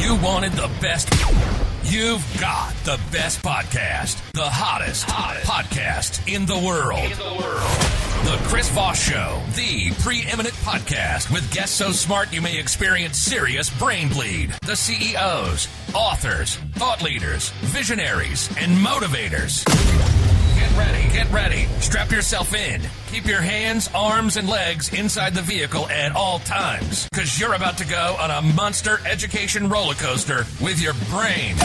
You wanted the best. You've got the best podcast, the hottest podcast in the world. The Chris Voss Show, the preeminent podcast with guests so smart you may experience serious brain bleed. The CEOs, authors, thought leaders, visionaries, and motivators. Get ready. Strap yourself in. Keep your hands, arms, and legs inside the vehicle at all times, because you're about to go on a monster education roller coaster with your brain.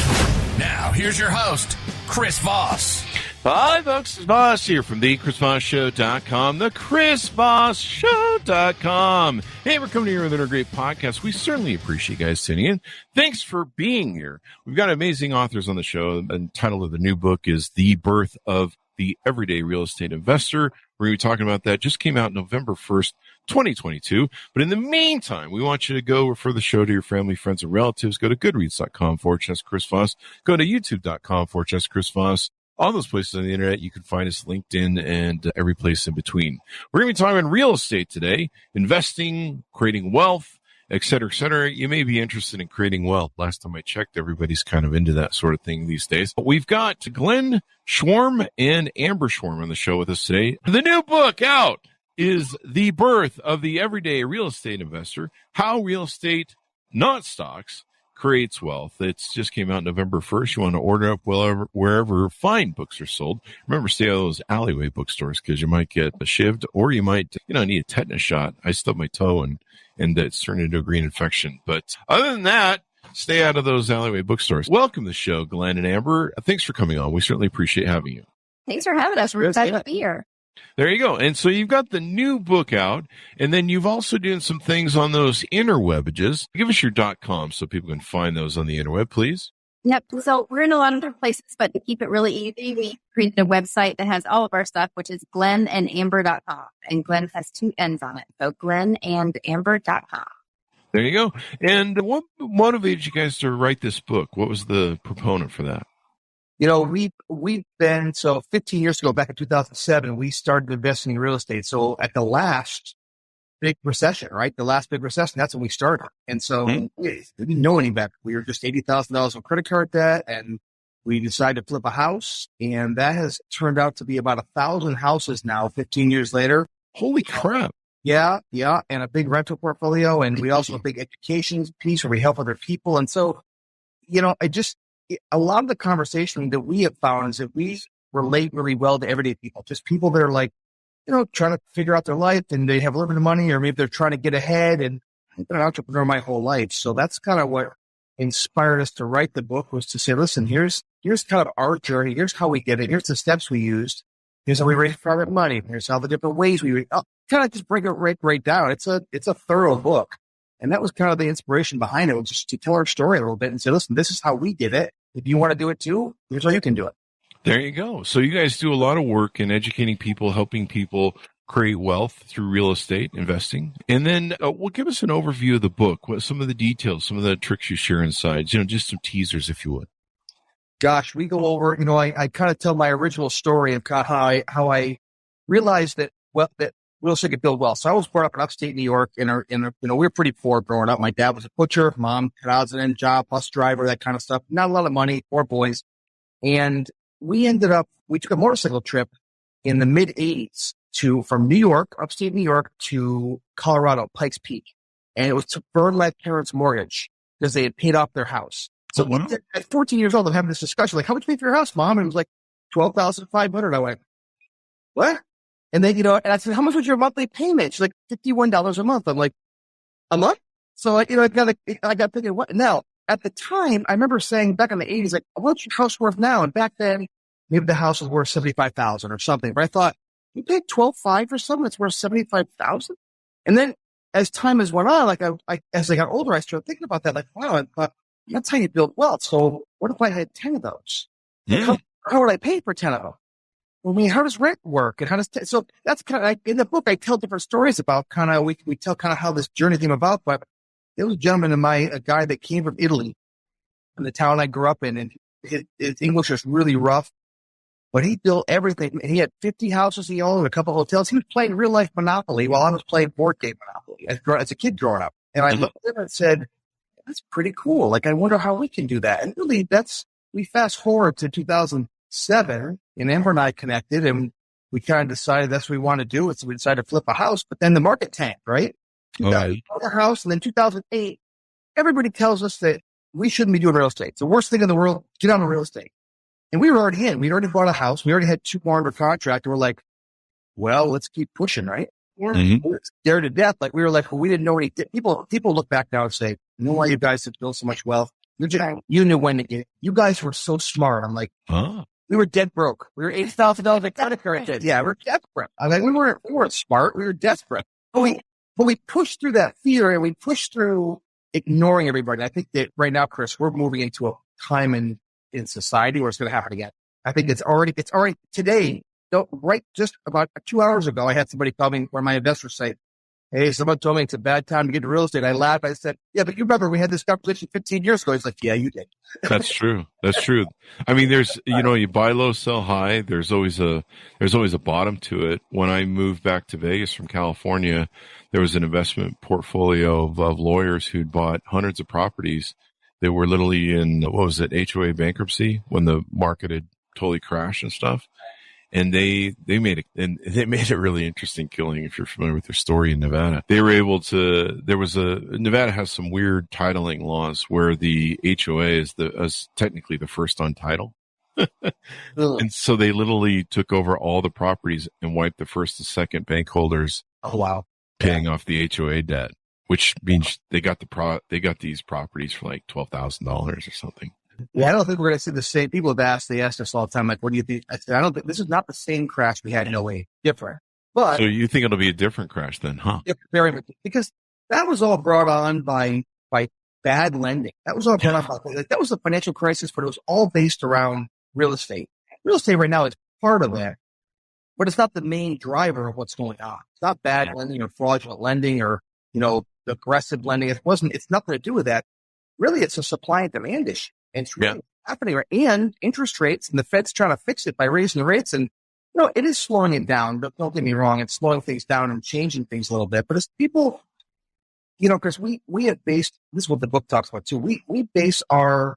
Now, here's your host, Chris Voss. Hi, folks. It's Voss here from thechrisvossshow.com, thechrisvossshow.com. Hey, we're coming to you with another great podcast. We certainly appreciate you guys tuning in. Thanks for being here. We've got amazing authors on the show. The title of the new book is The Birth of the Everyday Real Estate Investor. We're going to be talking about that. Just came out November 1st, 2022. But in the meantime, we want you to go refer the show to your family, friends, and relatives. Go to goodreads.com/Chris Voss. Go to youtube.com/Chris Voss. All those places on the internet, you can find us, LinkedIn, and every place in between. We're going to be talking about real estate today, investing, creating wealth, et cetera, et cetera. You may be interested in creating wealth. Last time I checked, everybody's kind of into that sort of thing these days. But we've got Glenn Schworm and Amber Schworm on the show with us today. The new book out is The Birth of the Everyday Real Estate Investor, How Real Estate, Not Stocks, Creates Wealth. It's just came out November 1st. You want to order up wherever fine books are sold. Remember, stay out of those alleyway bookstores because you might get shivved or you might, need a tetanus shot. I stubbed my toe and it's turned into a green infection. But other than that, stay out of those alleyway bookstores. Welcome to the show, Glenn and Amber. Thanks for coming on. We certainly appreciate having you. Thanks for having us. We're excited to be here. There you go. And so you've got the new book out, and then you've also doing some things on those interwebages. Give us your .com so people can find those on the interweb, please. Yep. So we're in a lot of different places, but to keep it really easy, we created a website that has all of our stuff, which is glennandamber.com. And Glenn has 2 N's on it. So glennandamber.com. There you go. And what motivated you guys to write this book? What was the proponent for that? We've been, 15 years ago, back in 2007, we started investing in real estate. So at the last big recession, right? The last big recession, that's when we started. And so we didn't know any better. We were just $80,000 in credit card debt, and we decided to flip a house. And that has turned out to be about 1,000 houses now, 15 years later. Holy crap. Yeah. And a big rental portfolio. And we also have a big education piece where we help other people. And so, a lot of the conversation that we have found is that we relate really well to everyday people, just people that are trying to figure out their life and they have a little bit of money, or maybe they're trying to get ahead, and I've been an entrepreneur my whole life. So that's kind of what inspired us to write the book, was to say, listen, here's kind of our journey. Here's how we did it. Here's the steps we used. Here's how we raised private money. Here's all the different ways we kind of just break it right down. It's a thorough book. And that was kind of the inspiration behind it, was just to tell our story a little bit and say, listen, this is how we did it. If you want to do it too, here's how you can do it. There you go. So you guys do a lot of work in educating people, helping people create wealth through real estate investing. And then give us an overview of the book. What some of the details, some of the tricks you share inside, just some teasers, if you would. Gosh, we go over, I kind of tell my original story of how I realized that real estate could build wealth. So I was brought up in upstate New York we were pretty poor growing up. My dad was a butcher, mom had a housing job, bus driver, that kind of stuff. Not a lot of money, 4 boys. And we took a motorcycle trip in the mid 80s from New York, upstate New York, to Colorado, Pikes Peak. And it was to burn my parents' mortgage because they had paid off their house. So at 14 years old, I'm having this discussion, how much you pay for your house, Mom? And it was like $12,500. I went, what? And then, and I said, how much was your monthly payment? She's like, $51 a month. I'm like, a month? So I got thinking, what? Now, at the time, I remember saying back in the 80s, what's your house worth now? And back then, maybe the house was worth $75,000 or something. But I thought, you paid $12,500 for something that's worth $75,000? And then as time has went on, as I got older, I started thinking about that. Wow, I thought, that's how you build wealth. So what if I had 10 of those? Yeah. How would I pay for 10 of them? How does rent work? And so that's kind of in the book, I tell different stories about we tell kind of how this journey came about. But there was a gentleman a guy that came from Italy, in the town I grew up in, and his English was really rough, but he built everything. He had 50 houses he owned, a couple of hotels. He was playing real life Monopoly while I was playing board game Monopoly as a kid growing up. And I looked at him and said, that's pretty cool. Like, I wonder how we can do that. And really, we fast forward to 2007, and Amber and I connected, and we kind of decided that's what we want to do. So we decided to flip a house, but then the market tanked, right? Right. A house, and then 2008, everybody tells us that we shouldn't be doing real estate. It's the worst thing in the world. Get on real estate. And we were already in. We'd already bought a house. We already had 2 more under contract. And we're like, well, let's keep pushing, right? We're scared to death. Like, we were like, well, we didn't know any. People look back now and say, you know why you guys have built so much wealth? You knew when to get it. You guys were so smart. I'm like, we were dead broke. We were $8,000 in credit card debt. Yeah, we're desperate. I'm like, we weren't smart. We were desperate. But we pushed through that fear, and we pushed through ignoring everybody. I think that right now, Chris, we're moving into a time in society where it's going to happen again. I think it's already today. Right, just about 2 hours ago, I had somebody call me, one of my investors, say, hey, someone told me it's a bad time to get into real estate. I laughed. I said, yeah, but you remember we had this conversation 15 years ago. He's like, yeah, you did. That's true. That's true. I mean, there's, you buy low, sell high. There's always a bottom to it. When I moved back to Vegas from California, there was an investment portfolio of lawyers who'd bought hundreds of properties that were literally in, HOA bankruptcy when the market had totally crashed and stuff. And they made a really interesting killing. If you're familiar with their story in Nevada, they were able to, Nevada has some weird titling laws where the HOA is technically the first on title. And so they literally took over all the properties and wiped the first and second bank holders. Oh, wow. Paying off the HOA debt, which means they got these properties for like $12,000 or something. Yeah, I don't think we're going to see the same. People have asked us all the time, like, what do you think? I said, I don't think this is not the same crash we had in 08. Different. But so you think it'll be a different crash then, huh? Very much, because that was all brought on by bad lending. That was all brought on by, that was a financial crisis, but it was all based around real estate. Real estate right now is part of that, but it's not the main driver of what's going on. It's not bad lending or fraudulent lending or, aggressive lending. It's nothing to do with that. Really, it's a supply and demand issue. And it's really happening, right? And interest rates, and the Fed's trying to fix it by raising the rates. And, it is slowing it down. Don't get me wrong. It's slowing things down and changing things a little bit. But as people, Chris, we have based, this is what the book talks about too. We base the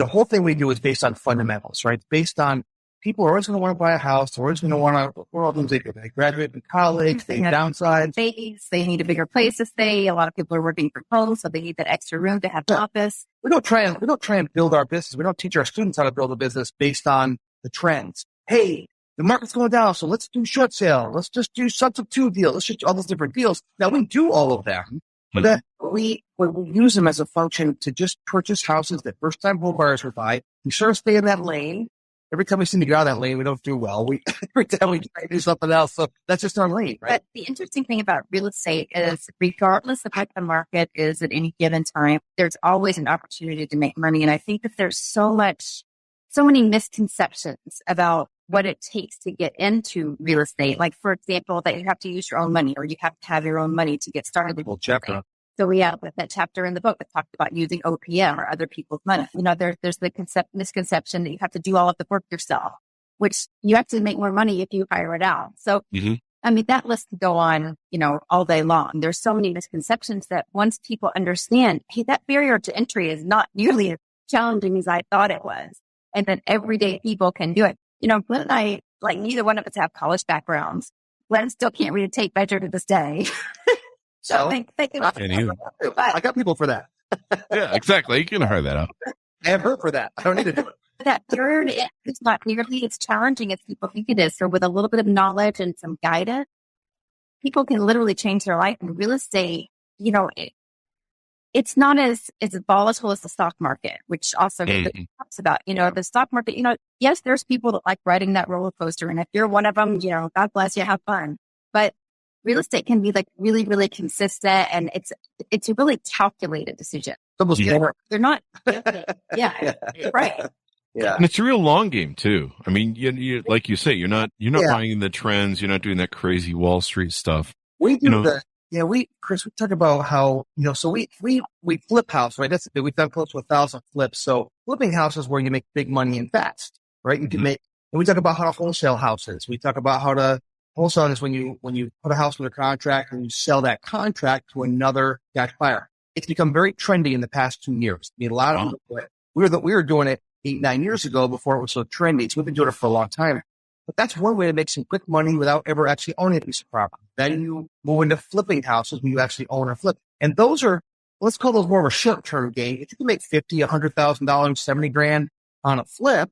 whole thing we do is based on fundamentals, right? It's based on people are always going to want to buy a house. They're always going to want to, all things they do. They graduate from college, they downsize. They need a bigger place to stay. A lot of people are working from home, so they need that extra room to have an office. We don't try and build our business. We don't teach our students how to build a business based on the trends. Hey, the market's going down, so let's do short sale. Let's just do substitute deals. Let's just do all those different deals. Now, we do all of that, but that we use them as a function to just purchase houses that first-time home buyers would buy. We sort of stay in that lane. Every time we seem to get out of that lane, we don't do well. Every time we try to do something else. So that's just our lane, right? But the interesting thing about real estate is regardless of what the market is at any given time, there's always an opportunity to make money. And I think that there's so many misconceptions about what it takes to get into real estate. Like, for example, that you have to use your own money or you have to have your own money to get started. Well, chapter. So we have that chapter in the book that talked about using OPM or other people's money. There's the misconception that you have to do all of the work yourself, which you have to make more money if you hire it out. So, I mean, that list could go on, all day long. There's so many misconceptions that once people understand, hey, that barrier to entry is not nearly as challenging as I thought it was. And then everyday people can do it. Glenn and I, like, neither one of us have college backgrounds. Glenn still can't read a tape measure to this day. So I got people for that. Yeah, exactly. You can hire that out. I have her for that. I don't need to do it. That third, it's not nearly as challenging as people think it is. So with a little bit of knowledge and some guidance, people can literally change their life. In real estate, it's not as volatile as the stock market, which also talks about, the stock market, yes, there's people that like riding that roller coaster. And if you're one of them, God bless you, have fun. But real estate can be like really, really consistent, and it's a really calculated decision. They're not. Yeah, right. Yeah, and it's a real long game too. I mean, you like you say, you're not buying the trends. You're not doing that crazy Wall Street stuff. We do Chris, we talk about how so we flip house, right? We've done close to 1,000 flips. So flipping houses where you make big money and fast, right? You can make. And we talk about how to wholesale houses. We talk about how to. Wholesale is when you put a house under contract and you sell that contract to another cash buyer. it's become very trendy in the past 2 years. I mean, a lot of people do it. We were doing it 8-9 years ago before it was so trendy. So we've been doing it for a long time. But that's one way to make some quick money without ever actually owning a piece of property. Then you move into flipping houses when you actually own or flip. And those are, let's call those more of a short-term gain. If you can make $50,000, $100,000, 70 grand on a flip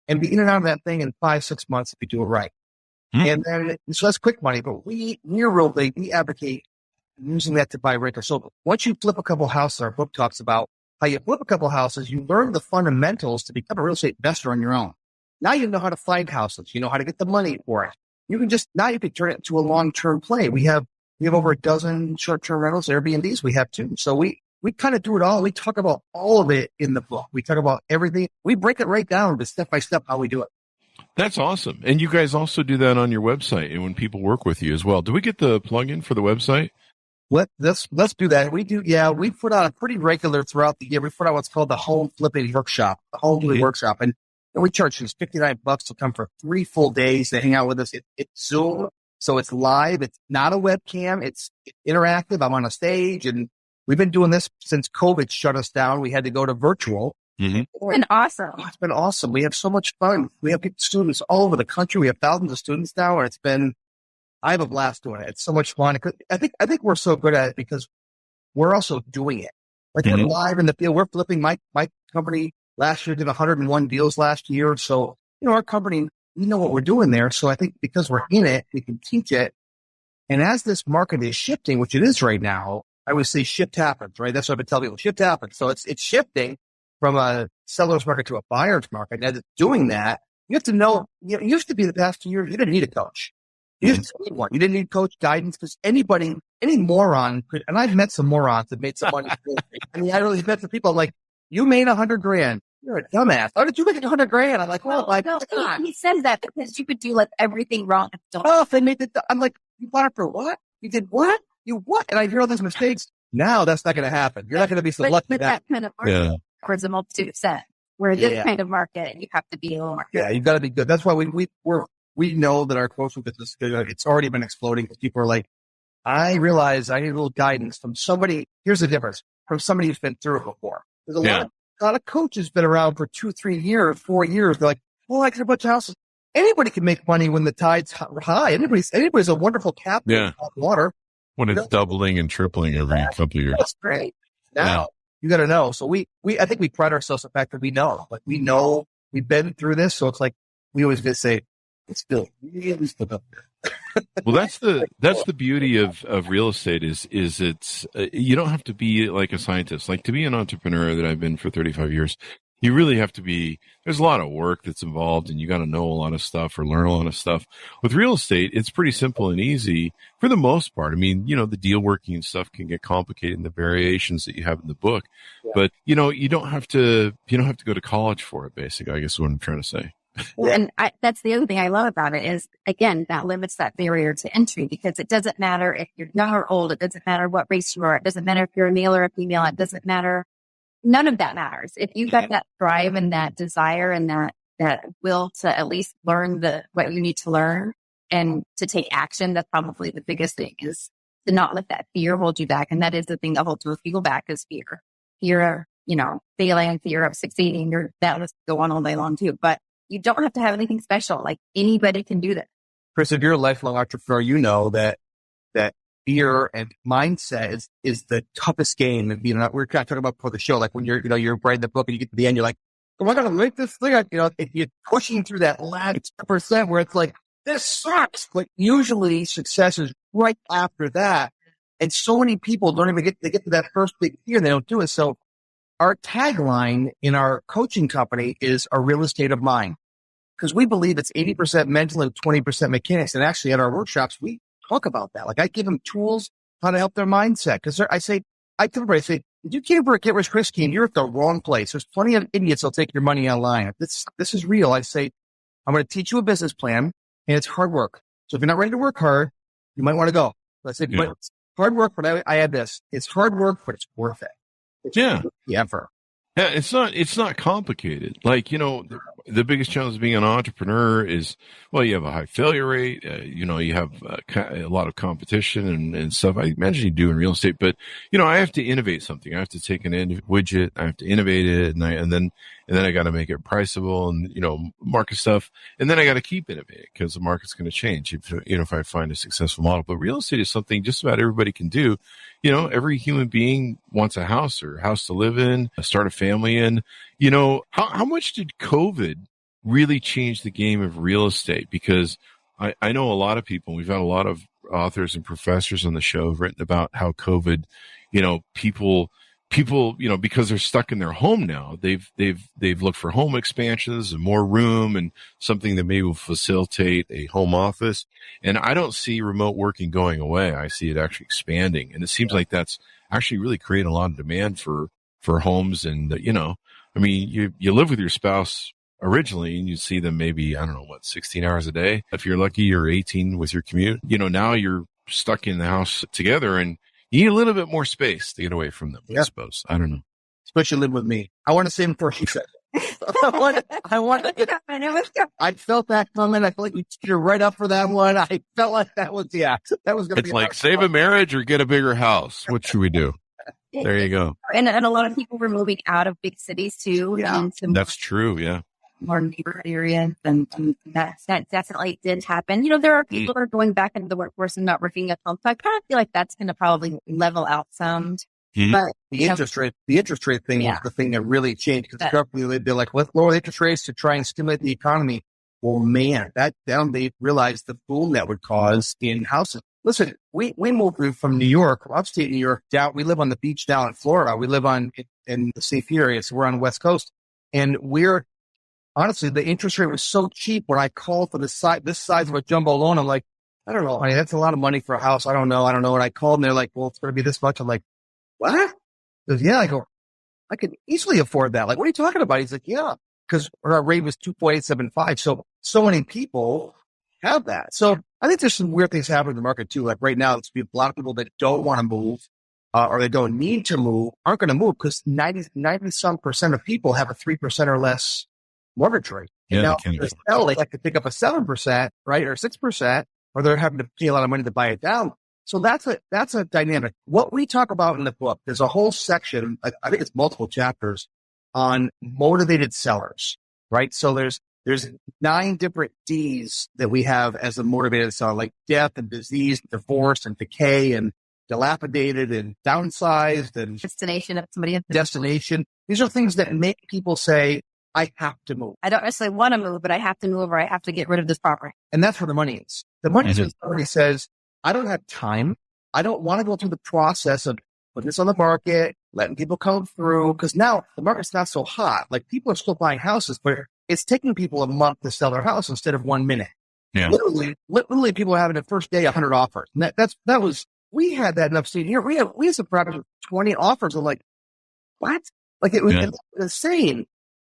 and be in and out of that thing in 5-6 months if you do it right. And then, so that's quick money, but we're real big. We advocate using that to buy renters. So once you flip a couple houses, our book talks about how you flip a couple houses, you learn the fundamentals to become a real estate investor on your own. Now you know how to find houses. You know how to get the money for it. You can turn it into a long-term play. We have over a dozen short-term rentals, Airbnbs we have too. So we kind of do it all. We talk about all of it in the book. We talk about everything. We break it right down to step by step how we do it. That's awesome. And you guys also do that on your website and when people work with you as well. Do we get the plug-in for the website? Let's do that. We do. Yeah, we put out a pretty regular throughout the year. We put out what's called the home flipping workshop, the home flipping workshop. And we charge just $59 to come for 3 full days to hang out with us. It's Zoom. So it's live. It's not a webcam. It's interactive. I'm on a stage and we've been doing this since COVID shut us down. We had to go to virtual. It's been awesome. It's been awesome. We have so much fun. We have students all over the country. We have thousands of students now, and I have a blast doing it. It's so much fun. I think we're so good at it because we're also doing it. Like we're live in the field. We're flipping. My company last year did 101 deals last year. So, our company, we know what we're doing there. So I think because we're in it, we can teach it. And as this market is shifting, which it is right now, I would say shift happens, right? That's what I've been telling people. Shift happens. So it's shifting from a seller's market to a buyer's market. And as it's doing that, you have to know, it used to be the past 2 years, you didn't need a coach. You didn't need one. You didn't need coach guidance because any moron could, and I've met some morons that made some money. I mean, I really met some people like, you made $100,000. You're a dumbass. How did you make $100,000? I'm like, well, he says that because you could do like everything wrong. If they made it, I'm like, you bought it for what? You did what? You what? And I hear all these mistakes. Now that's not going to happen. You're not going to be so lucky. With that kind of market, towards a multitude of cents. Where this kind of market, you have to be a little more. Yeah, you've got to be good. That's why we know that our coaching business, it's already been exploding because people are like, I realize I need a little guidance from somebody. Here's the difference from somebody who's been through it before. There's a lot of coaches been around for 2, 3 years, 4 years. They're like, well, I got a bunch of houses. Anybody can make money when the tide's high. Anybody's a wonderful captain in hot water. When it's doubling and tripling every couple of years. That's great. Now you got to know. So I think we pride ourselves on the fact that we know, we've been through this. So it's like, we always just say, it's still up there. Well, that's the beauty of real estate is it's, you don't have to be like a scientist, like to be an entrepreneur that I've been for 35 years. You really have to be, there's a lot of work that's involved and you got to know a lot of stuff or learn a lot of stuff. With real estate, it's pretty simple and easy for the most part. I mean, the deal working and stuff can get complicated in the variations that you have in the book, but you don't have to go to college for it, basically, I guess is what I'm trying to say. And that's the other thing I love about it is, again, that limits that barrier to entry because it doesn't matter if you're young or old. It doesn't matter what race you are. It doesn't matter if you're a male or a female. It doesn't matter. None of that matters. If you've got that drive and that desire and that will to at least learn what you need to learn and to take action, that's probably the biggest thing is to not let that fear hold you back. And that is the thing that holds most people back is fear. Fear of, failing, fear of succeeding. That will go on all day long too. But you don't have to have anything special. Like anybody can do that. Chris, if you're a lifelong entrepreneur, you know that fear and mindset is the toughest game. And, we're kind of talking about before the show, like when you're writing the book and you get to the end, you're like, am I going to make this thing? If you're pushing through that last % where it's like, this sucks. But usually success is right after that. And so many people don't even get to that first big fear and they don't do it. So our tagline in our coaching company is a real estate of mind because we believe it's 80% mental and 20% mechanics. And actually at our workshops, we talk about that. Like I give them tools how to help their mindset. Because I tell everybody, if you came for a Get Rich Quick scheme, you're at the wrong place. There's plenty of idiots that'll take your money online. This is real. I say, I'm going to teach you a business plan and it's hard work. So if you're not ready to work hard, you might want to go. But I say, but it's hard work, but I add this. It's hard work, but it's worth it. Yeah. Ever. Yeah, it's not complicated. Like, the biggest challenge of being an entrepreneur is, well, you have a high failure rate. You have a lot of competition and stuff. I imagine you do in real estate, but I have to innovate something. I have to take an widget. I have to innovate it, and then I got to make it priceable and market stuff, and then I got to keep innovating because the market's going to change if I find a successful model. But real estate is something just about everybody can do. Every human being wants a house or a house to live in, start a family in. How much did COVID really change the game of real estate? Because I know a lot of people, we've had a lot of authors and professors on the show have written about how COVID, people, because they're stuck in their home now, they've looked for home expansions and more room and something that maybe will facilitate a home office. And I don't see remote working going away. I see it actually expanding. And it seems like that's actually really creating a lot of demand for homes. And, you live with your spouse originally and you see them maybe, 16 hours a day. If you're lucky, you're 18 with your commute. Now you're stuck in the house together and you need a little bit more space to get away from them, I suppose. I don't know. Especially live with me. I want to say him first. I felt that coming. I feel like we teed her right up for that one. I felt like that was going to be. It's like save a marriage or get a bigger house. What should we do? There you go. And a lot of people were moving out of big cities too. Yeah, that's true. Yeah. More neighborhood areas, and that definitely did happen. There are people that are going back into the workforce and not working at home. So I kind of feel like that's going to probably level out some. Mm-hmm. But the interest rate thing was the thing that really changed because they're like, let's lower the interest rates to try and stimulate the economy. Well, man, they realized the boom that would cause in housing. Listen, we moved from New York, upstate New York, down. We live on the beach down in Florida. We live in the St. Pete area, so we're on the West Coast, and honestly, the interest rate was so cheap when I called for this size of a jumbo loan. I'm like, I don't know. That's a lot of money for a house. I don't know. And I called and they're like, well, it's going to be this much. I'm like, what? He goes, yeah. I go, I could easily afford that. Like, what are you talking about? He's like, yeah, because our rate was 2.875. So many people have that. So I think there's some weird things happening in the market too. Like right now, there's a lot of people that don't want to move or they don't need to move, aren't going to move because 90% of people have a 3% or less mortgage rate. And now they like to pick up a 7%, right? Or 6%, or they're having to pay a lot of money to buy it down. So that's a dynamic. What we talk about in the book, there's a whole section, I think it's multiple chapters on motivated sellers, right? So there's 9 different D's that we have as a motivated seller, like death and disease, divorce and decay and dilapidated and downsized and destination. These are things that make people say, I have to move. I don't necessarily want to move, but I have to move or I have to get rid of this property. And that's where the money is. The money is when somebody says, I don't have time. I don't want to go through the process of putting this on the market, letting people come through. Because now the market's not so hot. Like people are still buying houses, but it's taking people a month to sell their house instead of 1 minute. Yeah. Literally people are having the first day 100 offers. And we had that in upstate here. We had some properties with 20 offers. I'm like, what? Like it was insane.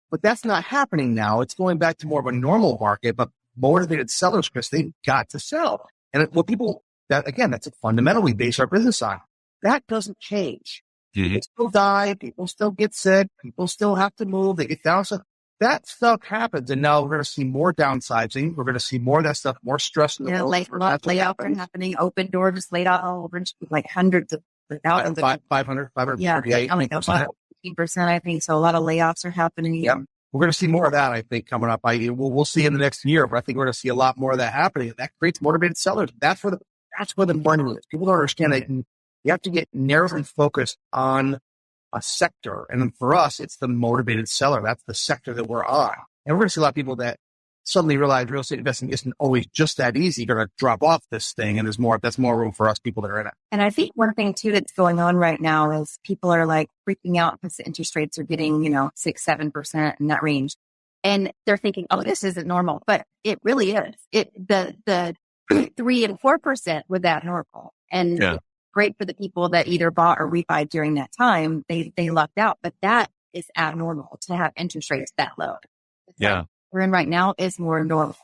But that's not happening now. It's going back to more of a normal market, but motivated sellers, Chris, they've got to sell. And that's a fundamental we base our business on. That doesn't change. Mm-hmm. People still die. People still get sick. People still have to move. They get down. So that stuff happens. And now we're going to see more downsizing. We're going to see more of that stuff, more stress. In the world. Layoffs are happening. Open door just laid out all over, like hundreds of 500. Yeah. 15%, I think. So a lot of layoffs are happening. Yeah. We're going to see more of that, I think, coming up. We'll see in the next year, but I think we're going to see a lot more of that happening. That creates motivated sellers. That's where the money is. People don't understand that you have to get narrowly focused on a sector. And for us, it's the motivated seller. That's the sector that we're on. And we're going to see a lot of people that suddenly realize real estate investing isn't always just that easy. You're going to drop off this thing, and that's more room for us people that are in it. And I think one thing too that's going on right now is people are like freaking out because the interest rates are getting 6-7% in that range, and they're thinking, "Oh, this isn't normal," but it really is. The 3 and 4% was that normal, and it's great for the people that either bought or refied during that time. They lucked out, but that is abnormal to have interest rates that low. We're in right now is more normal.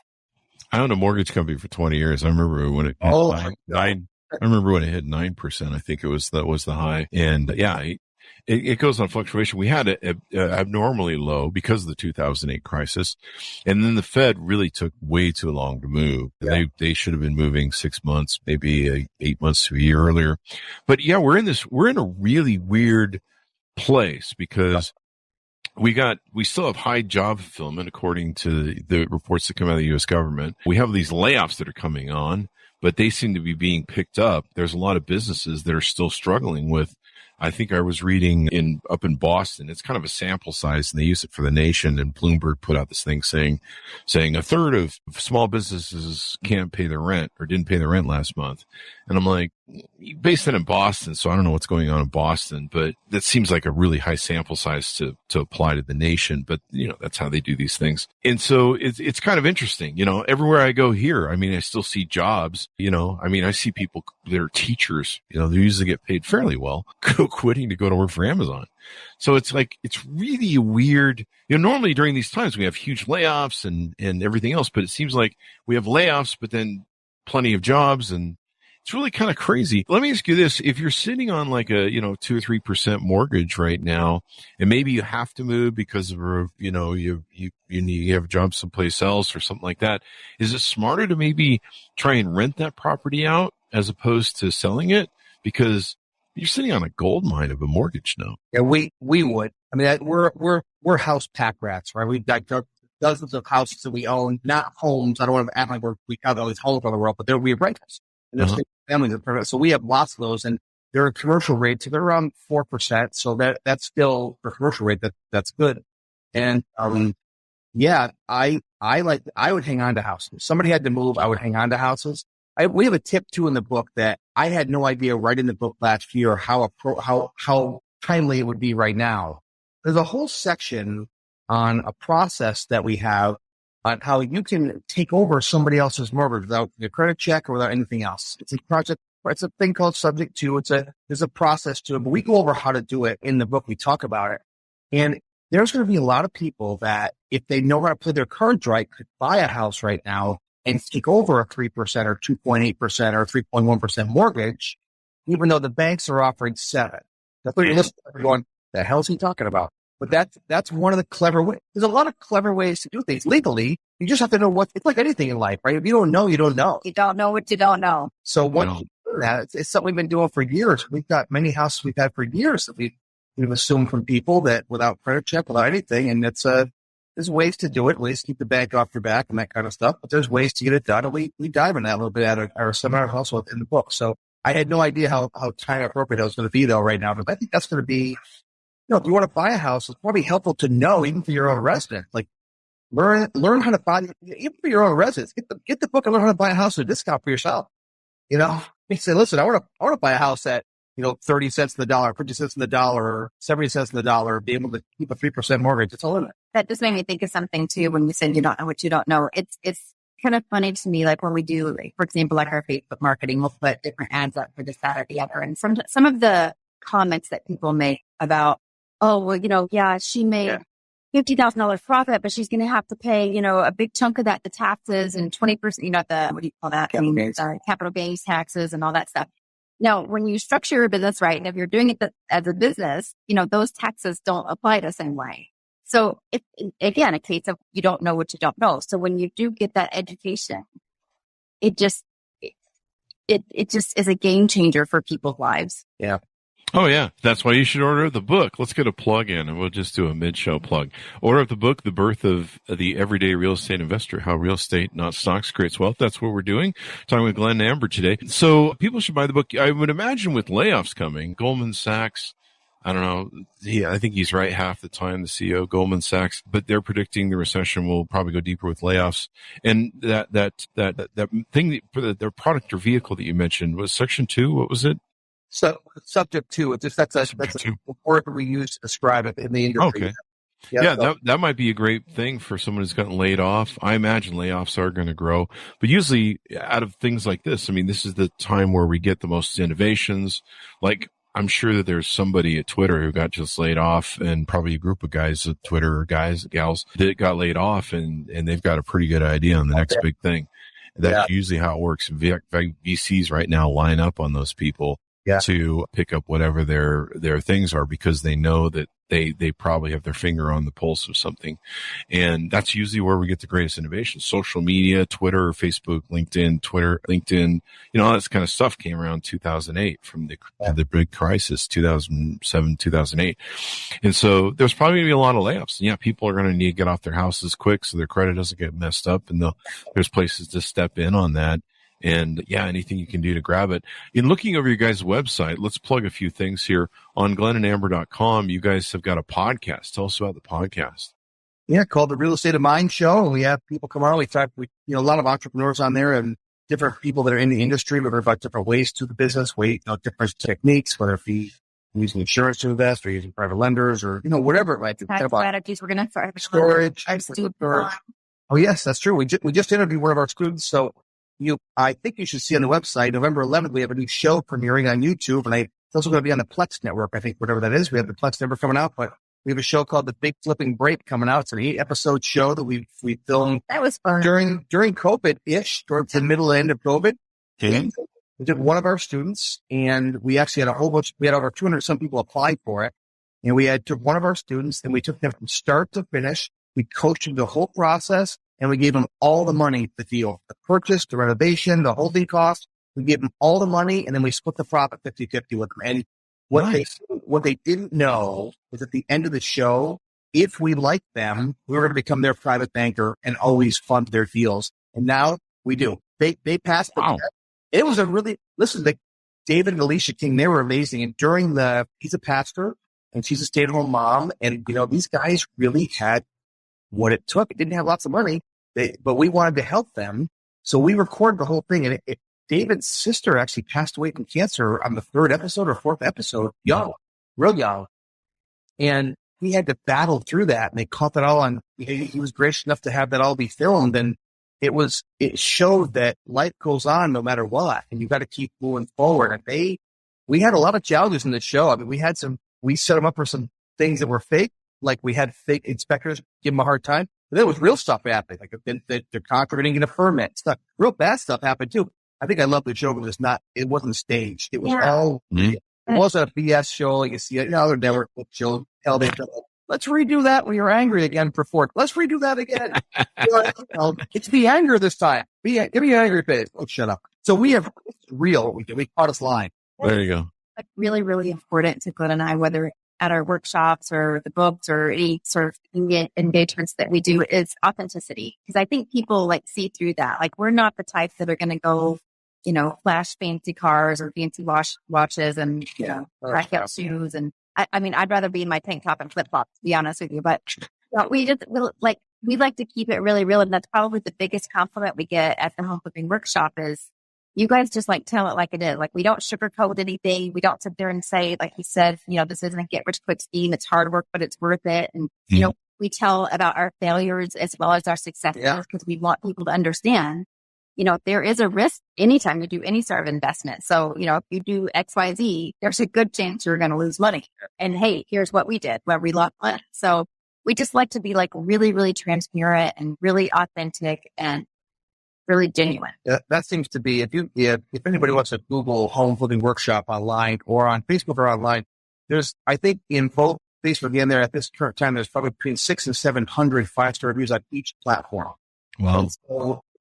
I owned a mortgage company for 20 years. I remember when it hit I remember when it hit 9%. I think that was the high. And it goes on fluctuation. We had a abnormally low because of the 2008 crisis. And then the Fed really took way too long to move. Yeah. They should have been moving 6 months, maybe 8 months to a year earlier. But yeah, we're in a really weird place because we still have high job fulfillment according to the reports that come out of the U.S. government. We have these layoffs that are coming on, but they seem to be being picked up. There's a lot of businesses that are still struggling with, I think I was reading up in Boston, it's kind of a sample size and they use it for the nation, and Bloomberg put out this thing saying a third of small businesses can't pay their rent or didn't pay their rent last month. And I'm like, based it in Boston, so I don't know what's going on in Boston, but that seems like a really high sample size to apply to the nation. But, that's how they do these things. And so it's kind of interesting, everywhere I go here, I mean, I still see jobs, I see people, they're teachers, they usually get paid fairly well, quitting to go to work for Amazon. So it's really weird. Normally during these times we have huge layoffs and everything else, but it seems like we have layoffs, but then plenty of jobs, and it's really kind of crazy. Let me ask you this. If you're sitting on like a, 2 or 3% mortgage right now, and maybe you have to move because of, you have a job someplace else or something like that, is it smarter to maybe try and rent that property out as opposed to selling it? Because you're sitting on a gold mine of a mortgage now. Yeah, we would. I mean, we're house pack rats, right? We've got dozens of houses that we own, not homes. I don't want to act like we have all these homes around the world, but we have rentals. And there's families that permit. So we have lots of those, and they're commercial rates. So they're around 4%. So that's still for commercial rate. That's good. And, yeah, I would hang on to houses. If somebody had to move, I would hang on to houses. We have a tip too in the book that I had no idea right in the book last year how timely it would be right now. There's a whole section on a process that we have on how you can take over somebody else's mortgage without a credit check or without anything else. It's a project. It's a thing called subject to. There's a process to it, but we go over how to do it in the book. We talk about it, and there's going to be a lot of people that if they know how to play their cards right, could buy a house right now and take over a 3% or 2.8% or 3.1% mortgage, even though the banks are offering 7%. That's what you're listening to, going, the hell's he talking about? But that's one of the clever ways. There's a lot of clever ways to do things legally. You just have to know it's like anything in life, right? If you don't know, you don't know. You don't know what you don't know. So it's something we've been doing for years. We've got many houses we've had for years that we've assumed from people that without credit check, without anything. And there's ways to do it, ways to keep the bank off your back and that kind of stuff. But there's ways to get it done. And we dive in that a little bit at our seminar also in the book. So I had no idea how time appropriate it was going to be though right now. But I think that's going to be, if you want to buy a house, it's probably helpful to know even for your own resident. Like learn how to buy, even for your own residents. Get the book and learn how to buy a house at a discount for yourself. You say, listen, I want to buy a house at 30 cents in the dollar, 50 cents in the dollar, or 70 cents in the dollar, be able to keep a 3% mortgage. It's a limit. That just made me think of something too when you said you don't know what you don't know. It's kind of funny to me, like when we do, like, for example, like our Facebook marketing, we'll put different ads up for this, that, or the other. And some of the comments that people make about, oh, well, yeah, she made $50,000 profit, but she's going to have to pay, a big chunk of that to taxes and 20%, what do you call that? Capital gains taxes and all that stuff. Now, when you structure your business right, and if you're doing it as a business, those taxes don't apply the same way. So it's, again, a case of you don't know what you don't know. So when you do get that education, it just is a game changer for people's lives. Yeah. Oh, yeah. That's why you should order the book. Let's get a plug in, and we'll just do a mid-show plug. Order up the book, The Birth of the Everyday Real Estate Investor, How Real Estate, Not Stocks, Creates Wealth. That's what we're doing. Talking with Glenn and Amber today. So people should buy the book. I would imagine with layoffs coming, Goldman Sachs, I don't know. I think he's right half the time, the CEO of Goldman Sachs, but they're predicting the recession will probably go deeper with layoffs. And that thing, their product or vehicle that you mentioned was Section 2. What was it? So subject to it, that's a word we use to describe it in the industry. Okay. Yeah, that might be a great thing for someone who's gotten laid off. I imagine layoffs are going to grow, but usually out of things like this, I mean, this is the time where we get the most innovations. Like, I'm sure that there's somebody at Twitter who got just laid off, and probably a group of guys at Twitter, gals that got laid off, and they've got a pretty good idea on the next big thing. That's usually how it works. VCs right now line up on those people. to pick up whatever their things are, because they know that they probably have their finger on the pulse of something. And that's usually where we get the greatest innovation. Social media, Twitter, Facebook, LinkedIn, all this kind of stuff came around 2008 from the big crisis, 2007, 2008. And so there's probably going to be a lot of layoffs. And yeah, people are going to need to get off their houses quick so their credit doesn't get messed up. And there's places to step in on that. And yeah, anything you can do to grab it. In looking over your guys' website, let's plug a few things here. On glennandamber.com, you guys have got a podcast. Tell us about the podcast. Yeah, called the Real Estate of Mind Show. And we have people come on. We talk, a lot of entrepreneurs on there and different people that are in the industry. We learn about different ways to the business, different techniques, whether it be using insurance to invest or using private lenders or, whatever it might be. Tax strategies. We're going to start storage. Storage. Oh, yes, that's true. We just interviewed one of our students. So I think you should see on the website, November 11th, we have a new show premiering on YouTube, and it's also going to be on the Plex network, I think, whatever that is. We have the Plex network coming out, but we have a show called The Big Flipping Break coming out. It's an 8-episode show that we filmed. That was fun. During COVID-ish, towards the middle end of COVID. Okay. We did one of our students, and we actually had we had over 200 some people apply for it. And we took one of our students, and we took them from start to finish. We coached them the whole process. And we gave them all the money for the deal, the purchase, the renovation, the holding cost. We gave them all the money, and then we split the profit 50-50 with them. And what they didn't know was at the end of the show, if we liked them, we were going to become their private banker and always fund their deals. And now we do. They passed the test. It was David and Alicia King, they were amazing. And he's a pastor and she's a stay-at-home mom. And, these guys really had what it took. It didn't have lots of money, but we wanted to help them. So we recorded the whole thing. And David's sister actually passed away from cancer on the 3rd episode or 4th episode, real young. And he had to battle through that. And they caught that all on, he was gracious enough to have that all be filmed. And it showed that life goes on no matter what. And you got to keep moving forward. And we had a lot of challenges in the show. I mean, we set them up for some things that were fake. Like we had fake inspectors give them a hard time. But there was real stuff happening, like they're contracting a permit. Stuff, real bad stuff happened too. I think I love the show, but it wasn't staged. It was all real. It wasn't a BS show like you see it. Other network shows. Hell, let's redo that when you're angry again for Ford. Let's redo that again. It's the anger this time. Give me an angry face. Oh, shut up. So it's real what we do. We caught us lying. There you go. Really, really important to Glenn and I, whether at our workshops or the books or any sort of engagements that we do, is authenticity. Because I think people see through that. Like, we're not the types that are going to go, flash fancy cars or fancy watches and, crack out shoes. And I mean, I'd rather be in my tank top and flip flops, to be honest with you. But we like to keep it really real. And that's probably the biggest compliment we get at the home flipping workshop is, you guys just tell it like it is. Like, we don't sugarcoat anything. We don't sit there and say, like he said, this isn't a get rich quick scheme. It's hard work, but it's worth it. And, we tell about our failures as well as our successes because we want people to understand, there is a risk anytime you do any sort of investment. So, if you do X, Y, Z, there's a good chance you're going to lose money. And hey, here's what we did where we lost money. So we just like to be really, really transparent and really authentic and really genuine. That seems to be, if anybody wants to Google home flipping workshop online or on Facebook or online, I think in both Facebook and there at this current time, there's probably between 600 and 700 5-star reviews on each platform. Wow.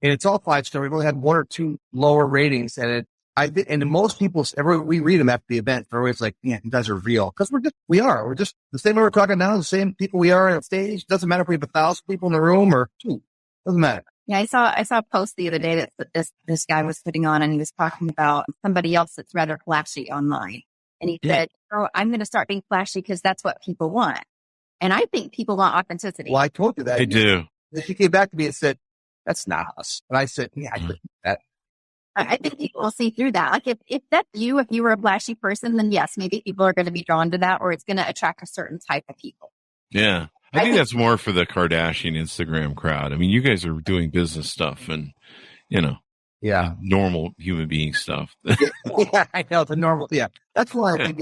And it's all 5-star. We've only had 1 or 2 lower ratings. And most people, we read them after the event. They're always like, yeah, you guys are real. Cause we're just the same way we're talking now, the same people we are on stage. Doesn't matter if we have 1,000 people in the room or 2. Doesn't matter. Yeah, I saw a post the other day that this guy was putting on, and he was talking about somebody else that's rather flashy online. And he said, I'm going to start being flashy because that's what people want. And I think people want authenticity. Well, I told you that. They do. She came back to me and said, that's not us. And I said, yeah, I think that. I think people will see through that. Like, if that's you, if you were a flashy person, then yes, maybe people are going to be drawn to that, or it's going to attract a certain type of people. Yeah. I think that's more for the Kardashian Instagram crowd. I mean, you guys are doing business stuff and, normal human being stuff. Yeah, I know, the normal. Yeah. That's why I think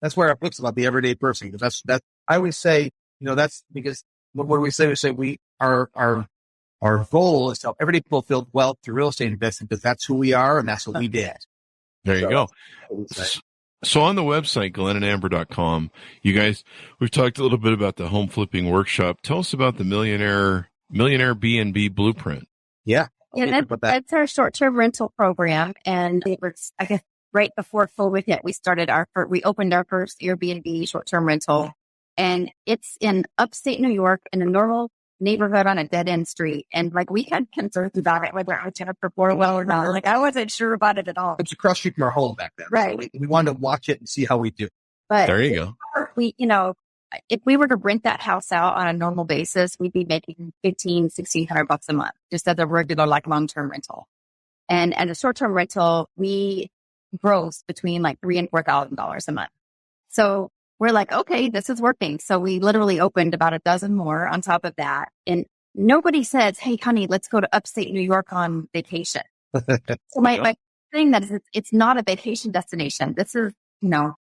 that's where it looks about the everyday person. Because that's I always say, that's because what do we say? We say our goal is to help everyday people build wealth through real estate investing because that's who we are and that's what we did. There you go. So on the website, glennandamber.com, you guys, we've talked a little bit about the home flipping workshop. Tell us about the Millionaire B&B Blueprint. Yeah. Yeah, that's our short-term rental program. And it was, I guess, right before COVID hit, we opened our first Airbnb short-term rental. And it's in upstate New York in a normal neighborhood on a dead-end street. And like, we had concerns about it, whether it was going to perform well or not. Like, I wasn't sure about it at all. It's across the street from our home back then. Right. So we wanted to watch it and see how we do. But there you go. If we were to rent that house out on a normal basis, we'd be making $1,500-$1,600 a month, just as a regular, like, long-term rental. And as a short-term rental, we gross between like $3,000 and $4,000 a month. So we're like, okay, this is working. So we literally opened about a dozen more on top of that. And nobody says, hey, honey, let's go to upstate New York on vacation. So my thing that is, it's not a vacation destination. This is,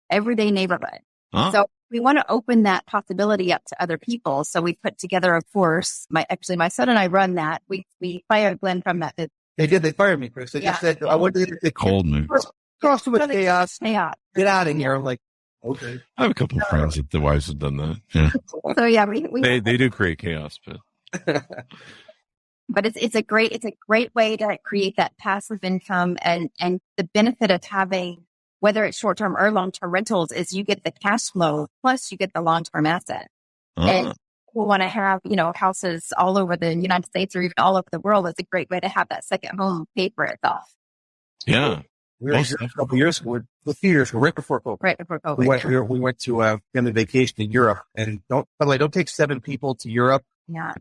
everyday neighborhood. Huh? So we want to open that possibility up to other people. So we put together a course. My son and I run that. We fired Glenn from that. They did. They fired me, Chris. They just said, I want to get cold me. Cause too much chaos. Yeah. Get out of here. I'm like, okay. I have a couple of friends that the wives have done that. Yeah. So yeah, they do create chaos, but it's a great way to create that passive income, and the benefit of having, whether it's short-term or long-term rentals, is you get the cash flow plus you get the long-term asset. And we want to have, houses all over the United States or even all over the world. It's a great way to have that second home pay for itself. Yeah. We were here a couple years ago, right before COVID. Right before COVID. We went to family vacation in Europe, and by the way, don't take 7 people to Europe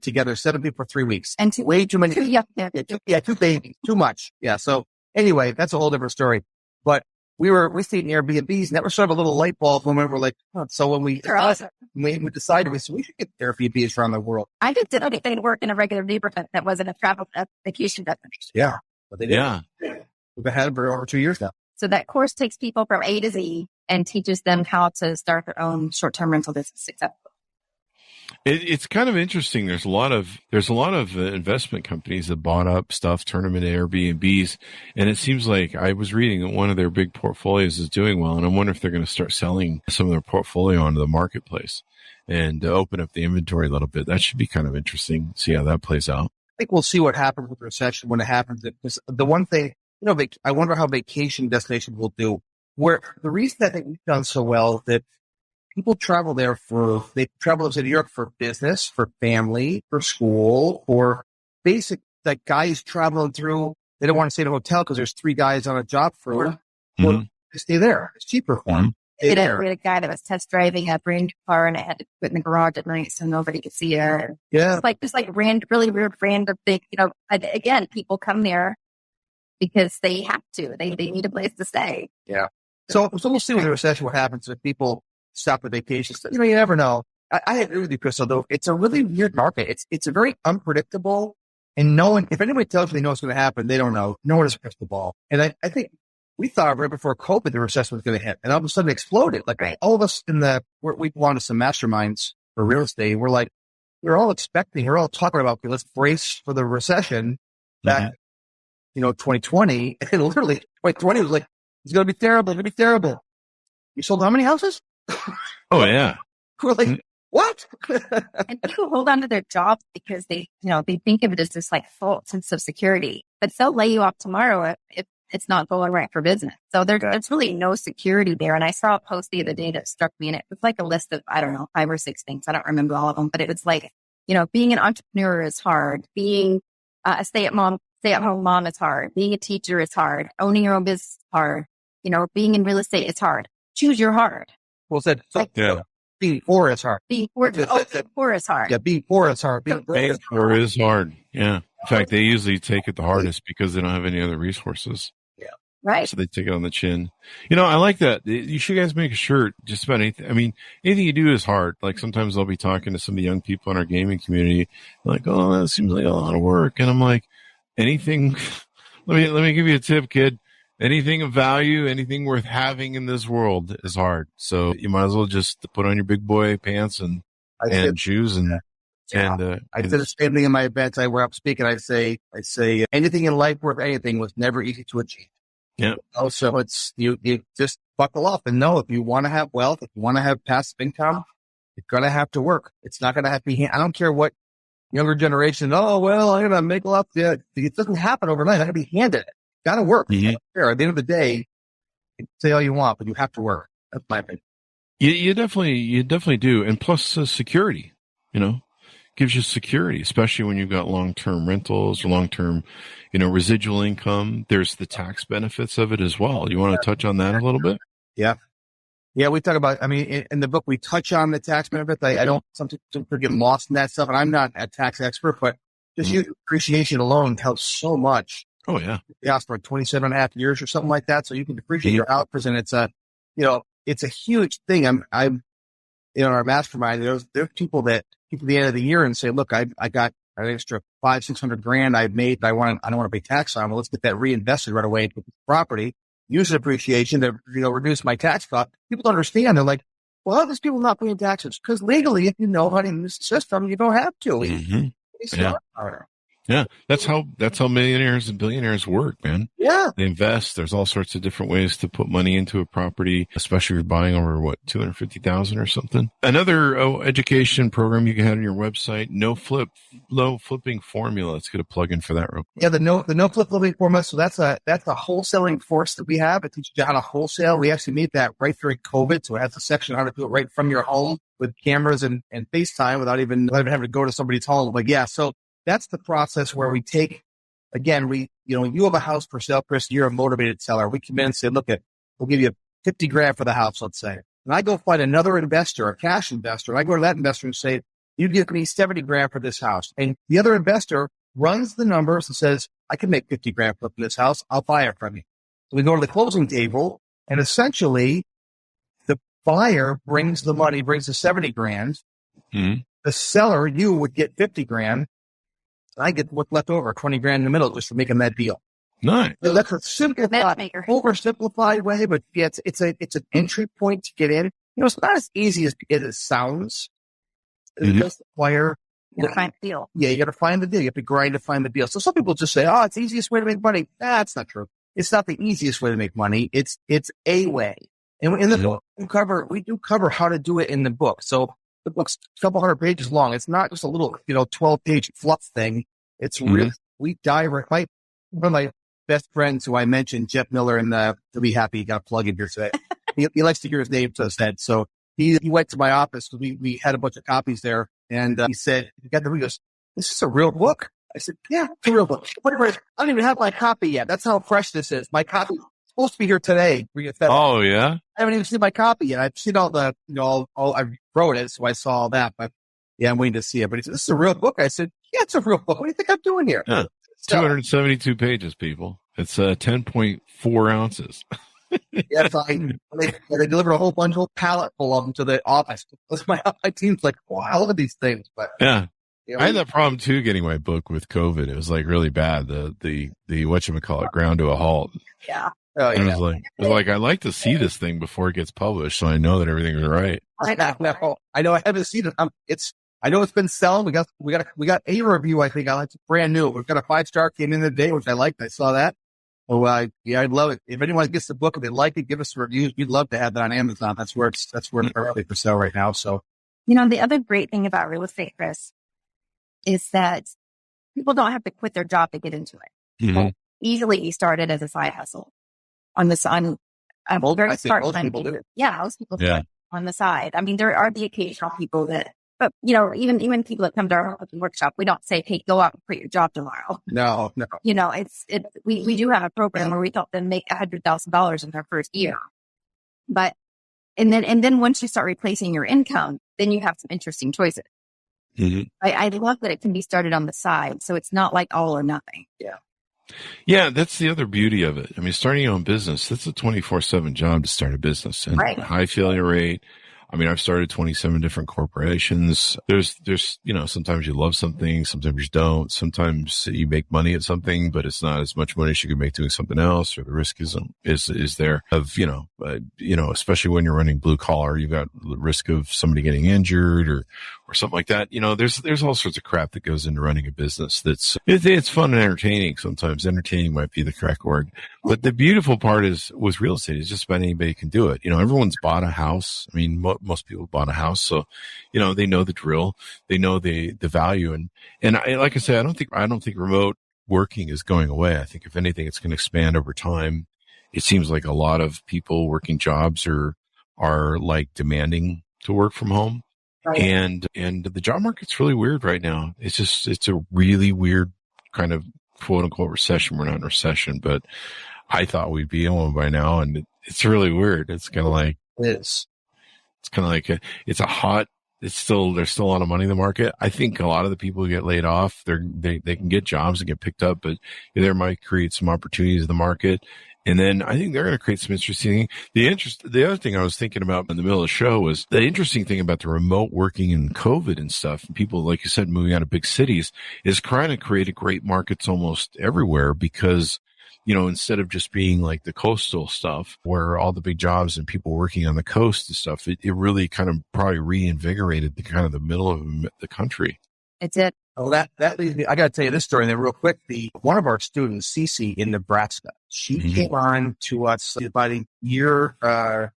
together, 7 people for 3 weeks. And way too many. Two babies, too much. Yeah. So anyway, that's a whole different story. But we stayed in Airbnbs, and that was sort of a little light bulb when we were like, so when we decided, we should get Airbnbs around the world. I just didn't think they'd work in a regular neighborhood that wasn't a travel vacation destination. Yeah. But they did. Yeah. We've had it for over 2 years now. So that course takes people from A to Z and teaches them how to start their own short-term rental business successfully. It's kind of interesting. There's a lot of investment companies that bought up stuff, turn them into Airbnbs, and it seems like I was reading that one of their big portfolios is doing well, and I wonder if they're going to start selling some of their portfolio onto the marketplace and open up the inventory a little bit. That should be kind of interesting. See how that plays out. I think we'll see what happens with the recession when it happens. Because the one thing, I wonder how vacation destinations will do. Where the reason I think we've done so well that people travel there they travel to New York for business, for family, for school, for basic, like guys traveling through, they don't want to stay in a hotel because there's 3 guys on a job for they stay there. It's cheaper for them. We had a guy that was test driving a brand new car, and it had to put in the garage at night so nobody could see it. Yeah. It's just really weird random thing. Again, people come there because they have to. They need a place to stay. Yeah. So we'll see with the recession what happens if people stop with vacations. You never know. I agree with you, Chris, although it's a really weird market. It's a very unpredictable, and if anybody tells you they know what's going to happen, they don't know. No one has a crystal ball. And I think we thought right before COVID the recession was going to hit, and all of a sudden it exploded. Like all of us we belong to some masterminds for real estate. We're all talking about, okay, let's brace for the recession that, 2020, and literally 2020 was like, it's going to be terrible. It's going to be terrible. You sold how many houses? Oh yeah. We're like, what? And people hold on to their jobs because they think of it as this like false sense of security, but they'll lay you off tomorrow if it's not going right for business. So there's really no security there. And I saw a post the other day that struck me, and it was like a list of, 5 or 6 things. I don't remember all of them, but it was like, being an entrepreneur is hard. Being a stay-at-home mom is hard. Being a teacher is hard. Owning your own business is hard. Being in real estate is hard. Choose your hard. Well said. Being poor is hard. Being poor is hard. Yeah, being poor is hard. Being poor is hard. Yeah. In fact, they usually take it the hardest because they don't have any other resources. Yeah. Right. So they take it on the chin. I like that. You should guys make a shirt just about anything. I mean, anything you do is hard. Like sometimes I'll be talking to some of the young people in our gaming community, like, oh, that seems like a lot of work. And I'm like, anything, let me give you a tip, kid. Anything of value, anything worth having in this world is hard. So you might as well just put on your big boy pants and shoes and I said the same thing in my events. Where I'm speaking, I say anything in life worth anything was never easy to achieve. Yeah. So it's, you just buckle up and know if you want to have wealth, if you want to have passive income, you're going to have to work. It's not going to have to be, I don't care what younger generation, oh, well, I'm going to make a lot. Yeah, it doesn't happen overnight. I'm going to be handed it. Got to work. Mm-hmm. At the end of the day, you can say all you want, but you have to work. That's my opinion. You definitely do. And plus security, gives you security, especially when you've got long-term rentals or long-term, residual income. There's the tax benefits of it as well. You want to touch on that a little bit? Yeah. Yeah, we talk about, in the book, we touch on the tax benefits. I don't, sometimes get lost in that stuff, and I'm not a tax expert, but just depreciation alone helps so much. Oh, yeah. Yeah, for 27 and a half years or something like that. So you can depreciate your outputs, and it's a huge thing. I'm in our mastermind. There's people that at the end of the year and say, look, I got an extra $500,000-600,000 I've made. I don't want to pay tax on. Well, let's get that reinvested right away into property. Use depreciation to, reduce my tax cost. People don't understand. They're like, well, how are these people not paying taxes? Because legally, if you know how to use the system, you don't have to. Mm-hmm. Yeah. That's how millionaires and billionaires work, man. Yeah. They invest. There's all sorts of different ways to put money into a property, especially if you're buying over $250,000 or something. Another education program you can have on your website, no flipping formula. Let's get a plug in for that real quick. Yeah. The no flip flipping formula. So that's a wholesaling course that we have. It teaches you how to wholesale. We actually made that right during COVID. So it has a section on how to do it right from your home with cameras and FaceTime without even having to go to somebody's home. Like, yeah. So that's the process where we take, again, you have a house for sale, Chris, you're a motivated seller. We come in and say, look, we'll give you $50,000 for the house, let's say. And I go find another investor, a cash investor. And I go to that investor and say, you give me $70,000 for this house. And the other investor runs the numbers and says, I can make $50,000 flipping this house. I'll buy it from you. So we go to the closing table, and essentially the buyer brings the money, brings the $70,000. Mm-hmm. The seller, you would get $50,000. I get what's left over, $20,000 in the middle, just for making that deal. Nice. So that's a simplified, oversimplified way, but yeah, it's an entry point to get in. It's not as easy as it sounds. It does require. You got to find the deal. Yeah, you got to find the deal. You have to grind to find the deal. So some people just say, "Oh, it's the easiest way to make money." That's not true. It's not the easiest way to make money. It's a way. And in the book, we do cover how to do it in the book. So the book's a couple hundred pages long. It's not just a little, 12-page fluff thing. It's really, we dive right. One of my best friends who I mentioned, Jeff Miller, and to be happy, he got a plug in here today. he likes to hear his name said. So he went to my office. We had a bunch of copies there, and he said, he goes, "This is a real book?" I said, "Yeah, it's a real book." I don't even have my copy yet. That's how fresh this is. My copy supposed to be here today. Oh, yeah? I haven't even seen my copy yet. I've seen all the, I wrote it, so I saw all that. But yeah, I'm waiting to see it. But he said, "This is a real book." I said, "Yeah, it's a real book. What do you think I'm doing here?" Yeah. 272 pages, people. It's 10.4 ounces. Yes, they delivered a whole pallet full of them to the office. My team's like, "Wow, look at these things." But yeah. I had that problem too getting my book with COVID. It was like really bad. The whatchamacallit ground to a halt. Yeah. Oh, yeah. And it was like, I'd like to see this thing before it gets published so I know that everything's right. I know I haven't seen it. I know it's been selling. We got a review, I think. It's brand new. We've got a 5-star came in today, which I liked. I saw that. Oh, I'd love it. If anyone gets the book and they like it, give us reviews. We'd love to have that on Amazon. That's where it's currently for sale right now. So, the other great thing about real estate, Chris, is that people don't have to quit their job to get into it. Mm-hmm. Easily started as a side hustle on the side. Most people do. Yeah, most people do it on the side. There are the occasional people but even people that come to our open workshop, we don't say, "Hey, go out and quit your job tomorrow." No. We do have a program where we help them make $100,000 in their first year. And then once you start replacing your income, then you have some interesting choices. Mm-hmm. I love that it can be started on the side. So it's not like all or nothing. Yeah. Yeah, that's the other beauty of it. Starting your own business, that's a 24/7 job to start a business, and high failure rate. I mean, I've started 27 different corporations. There's, sometimes you love something, sometimes you don't. Sometimes you make money at something, but it's not as much money as you could make doing something else, or the risk is there of, especially when you're running blue collar, you've got the risk of somebody getting injured or something like that. There's all sorts of crap that goes into running a business it's fun and entertaining. Sometimes entertaining might be the correct word. But the beautiful part with real estate is just about anybody can do it. Everyone's bought a house. I mean, most people bought a house. So, they know the drill. They know the value. And like I said, I don't think remote working is going away. I think if anything, it's going to expand over time. It seems like a lot of people working jobs are like demanding to work from home. Right. And the job market's really weird right now. It's a really weird kind of quote unquote recession. We're not in a recession, but I thought we'd be in one by now. And it's really weird. It's kind of like, it's kind of like there's still a lot of money in the market. I think a lot of the people who get laid off, they can get jobs and get picked up, but there might create some opportunities in the market. And then I think they're going to create some interesting. The other thing I was thinking about in the middle of the show was the interesting thing about the remote working and COVID and stuff. And people, like you said, moving out of big cities is trying to create great markets almost everywhere because, instead of just being like the coastal stuff where all the big jobs and people working on the coast and stuff, it really kind of probably reinvigorated the middle of the country. It did. Oh, that leads me. I got to tell you this story then real quick. One of our students, Cece in Nebraska, she came on to us about a year and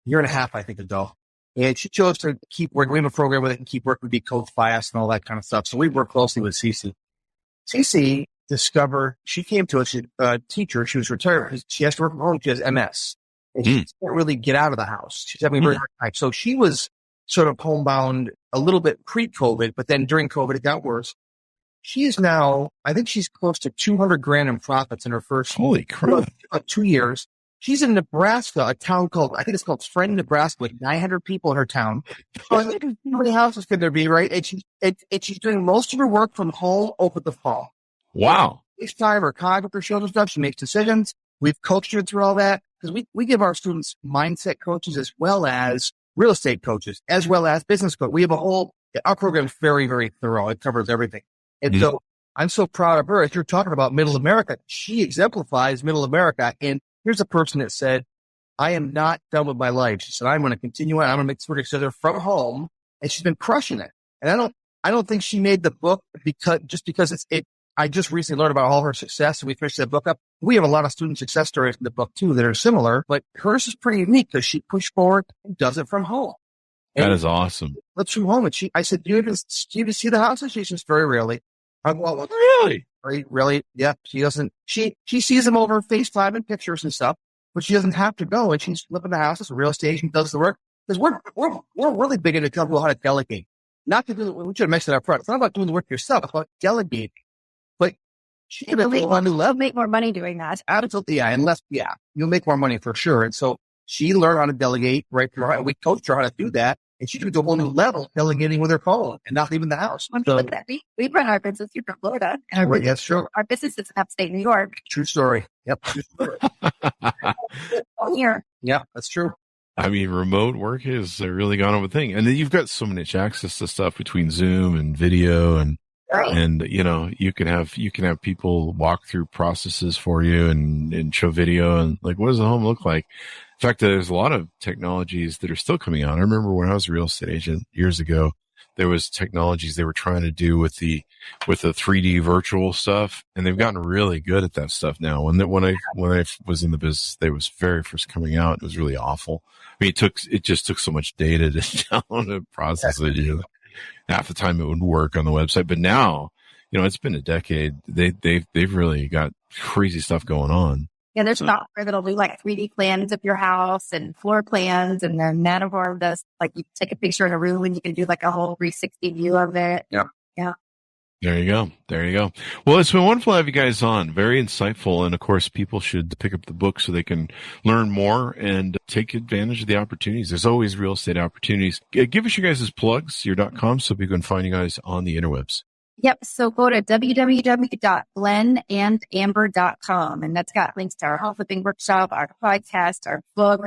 a half, I think, ago. And she chose to keep working. We have a program with it and keep working, be coached by us and all that kind of stuff. So we work closely with Cece. Cece discovered, she came to us, she's a teacher. She was retired. She has to work from home. She has MS. And she can't really get out of the house. She's having a very hard time. So she was sort of homebound a little bit pre-COVID, but then during COVID, it got worse. She is now, I think she's close to $200,000 in profits in her first Holy crap. 2 years. She's in Nebraska, a town I think it's called Friend, Nebraska, with 900 people in her town. How many houses could there be, right? And she's doing most of her work from home over the phone. Wow. Each time her contact her children stuff, she makes decisions. We've coached her through all that because we give our students mindset coaches as well as real estate coaches, as well as business coach. We have our program is very, very thorough. It covers everything. And so I'm so proud of her. As you're talking about middle America, she exemplifies middle America. And here's a person that said, I am not done with my life. She said, I'm going to continue on. I'm going to make this work together from home. And she's been crushing it. And I don't think she made the book because I just recently learned about all her success and we finished that book up. We have a lot of student success stories in the book too that are similar, but hers is pretty unique because she pushed forward and does it from home. That is awesome. Lives from home. And I said, do you even see the houses? She says, very rarely. I'm well, really? Really? Yeah. She doesn't, she sees them over FaceTime and pictures and stuff, but she doesn't have to go and she's living in the houses, real estate, she does the work. Because we're really big into talking about how to delegate. Not to do, we should have mentioned that up front. It's not about doing the work yourself. It's about delegating. But she can make a new level. Make more money doing that. Absolutely. Yeah. You'll make more money for sure. And so she learned how to delegate right from her. We coached her how to do that. And she took it to a whole new level, delegating with her phone and not leaving the house. So, we run our business here from Florida. And yes, sure. Our business is in upstate New York. True story. Yep. True story. Here. Yeah, that's true. I mean, remote work has really gone on a thing. And then you've got so much access to stuff between Zoom and video and you can have people walk through processes for you and show video and like, what does the home look like? In fact, there's a lot of technologies that are still coming on. I remember when I was a real estate agent years ago, there was technologies they were trying to do with the 3D virtual stuff, and they've gotten really good at that stuff now. When I was in the business, they was very first coming out. It was really awful. I mean, it just took so much data to download and process it. Half the time it would work on the website, but now, it's been a decade. They've really got crazy stuff going on. Yeah, there's software that'll do like 3D plans of your house and floor plans, and then Nanoform does like you take a picture in a room and you can do like a whole 360 view of it. Yeah. There you go. Well, it's been wonderful to have you guys on. Very insightful. And of course, people should pick up the book so they can learn more and take advantage of the opportunities. There's always real estate opportunities. Give us your guys' plugs, your .com, so people can find you guys on the interwebs. Yep. So go to www.glennandamber.com, and that's got links to our home flipping workshop, our podcast, our book,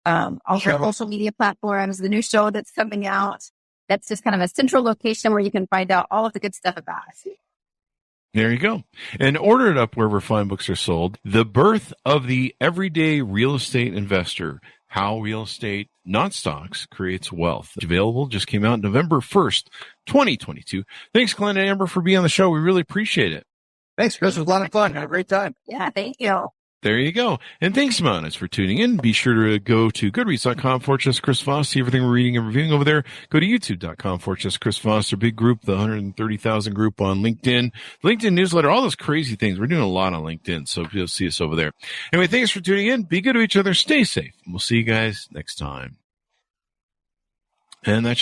all our social media platforms, the new show that's coming out. That's just kind of a central location where you can find out all of the good stuff about us. There you go. And order it up wherever fine books are sold. The Birth of the Everyday Real Estate Investor. How Real Estate, Not Stocks, Creates Wealth. Available, just came out November 1st, 2022. Thanks, Glenn and Amber, for being on the show. We really appreciate it. Thanks, Chris. It was a lot of fun. Had a great time. Yeah, thank you. There you go. And thanks, Monas, for tuning in. Be sure to go to goodreads.com/Chris Voss. See everything we're reading and reviewing over there. Go to youtube.com/Chris Voss, our big group, the 130,000 group on LinkedIn, LinkedIn newsletter, all those crazy things. We're doing a lot on LinkedIn, so you'll see us over there. Anyway, thanks for tuning in. Be good to each other. Stay safe. And we'll see you guys next time. And that's